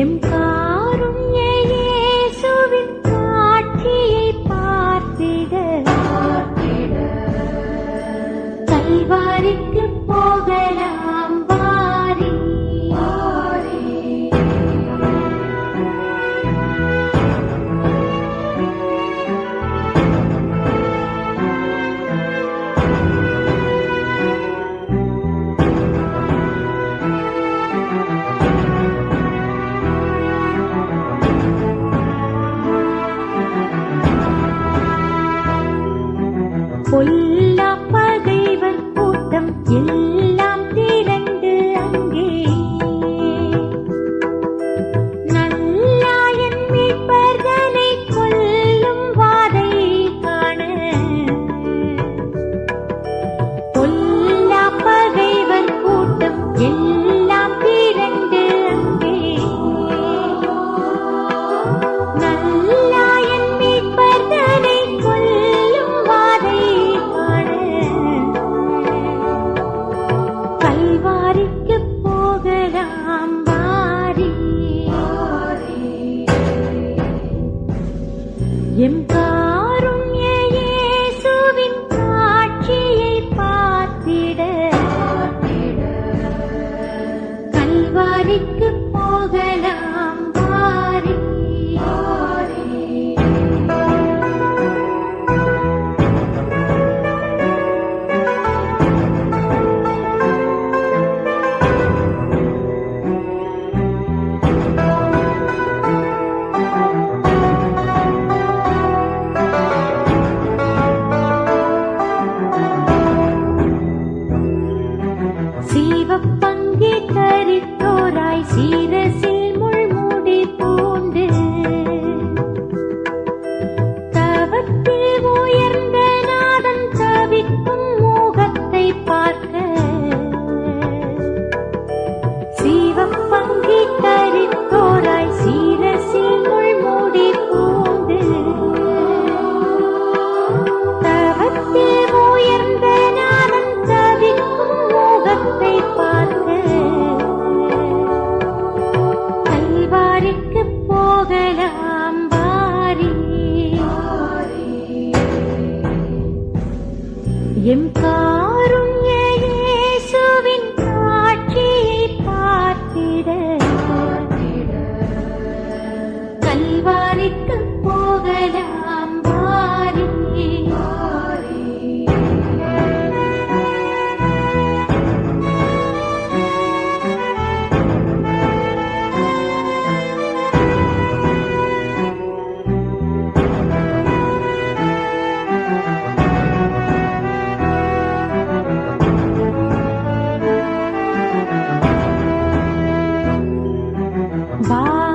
M காருண்ய இயேசுவின் காட்சியை பார்த்திட கல்வாரிக்கு போகலாம் வாரி. பொல்லா பகைவர் கூட்டம் எல்லாம் திரண்டு அங்கே நல்லாயன் மீட்பர்களை கொல்லும் வாதை காண. பொல்லா பகைவர் கூட்டம் எல்லாம் திரண்டு அங்கே நல்லாயன் மீட்பர்களை கொல்லும் வாதை கல்வாரிக்கு போகலாம் வாரி. எம் காருண்ய இயேசுவின் காட்சியை பார்த்திட கல்வாரிக்கு போகலாம் வாரி. சீவப்பங்கி தரித்தோராய் சீரசில் முள்முடி பூண்டு தவத்தில் உயர்ந்த நாதன் தவிக்கும் மோகத்தை பார்க்க. சீவப்பங்கி தரித்தோராய் சீரசில் முள்முடி பூண்டு தவத்தில் உயர்ந்த நாதன் தவிக்கும் மோகத்தை பார்க்க கல்வாரிக்கு போகலாம் வாரி. எம் காருண்ய இயேசுவின் காட்சியை பார்த்திட கல்வாரிக்கு போகலாம் வாரி. Bye.